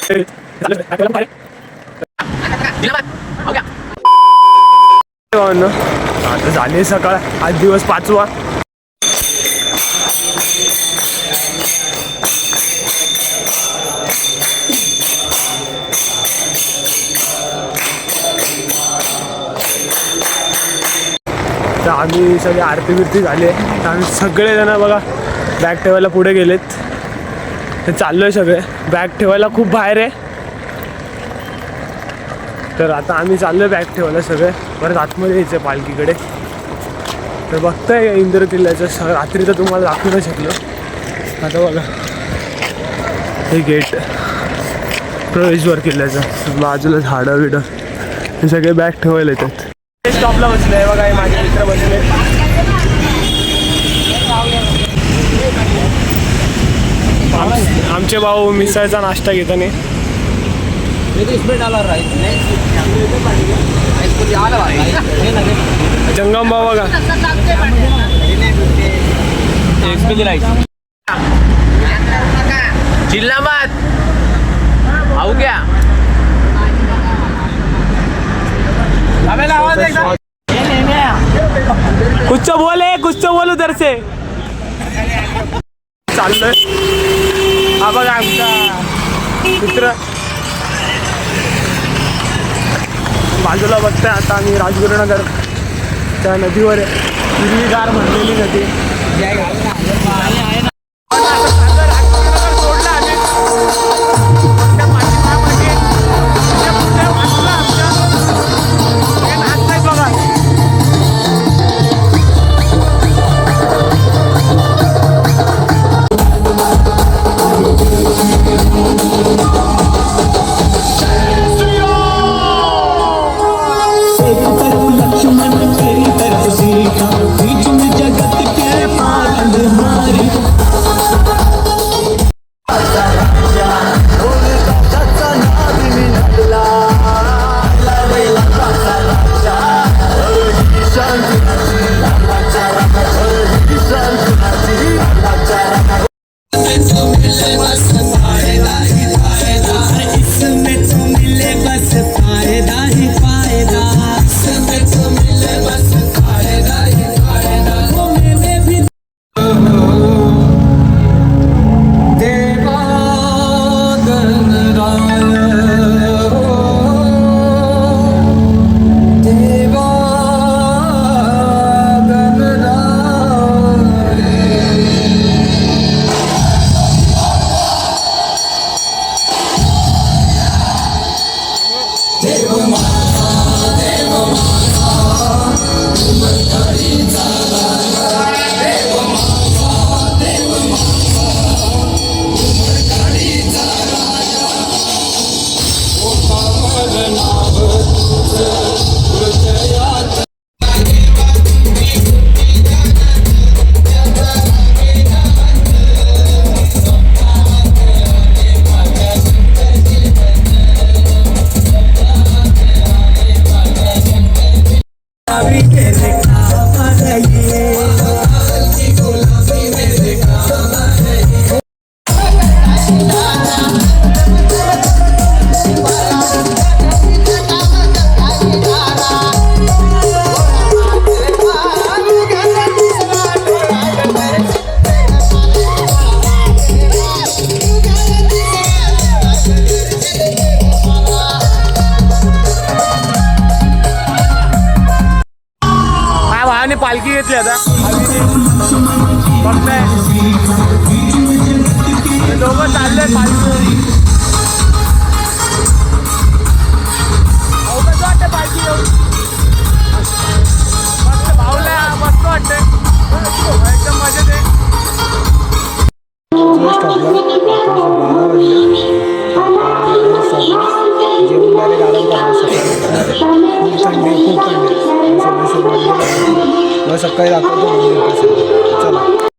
आता झाली सकाळ, आज दिवस 5वा. तर आम्ही सगळे आरती बिरती झाले. आम्ही सगळेजण बघा बॅग ठेवायला पुढे गेलेत. तर चाललोय सगळे, बॅग ठेवायला खूप बाहेर आहे. तर आता आम्ही चाललोय बॅग ठेवायला सगळे. परत आतमध्ये यायचं पालखीकडे. तर बघताय इंदिरा किल्ल्याचं रात्री तर तुम्हाला दाखवू नाही शकलो. आता बघा हे गेट प्रवेशद्वार किल्ल्याचं, बाजूला झाडं बिडं हे सगळे बॅग ठेवायला येतात. स्टॉपला बसले आहे बघा, हे माझे मित्र बसले. आमचे भाऊ मिसळचा नाश्ता घेताना. जंगम भाऊ बघा जिल्हाबाद आऊ क्या कुछ बोले कुछ बोल उधर से. चाललोय. हा बघा आमचा मित्र. बाजूला बघताय आता आम्ही राजगुरुनगरच्या नदीवर हिरवीगार भरलेली नदी. पालखी घेतली आता बघताय दोघं चाललंय पालखी. कसं वाटतं पालखी घेऊन? मस्त भावल्या, मस्त वाटतंय, एकदम मजेत आहे. सकाळी दाखवतो.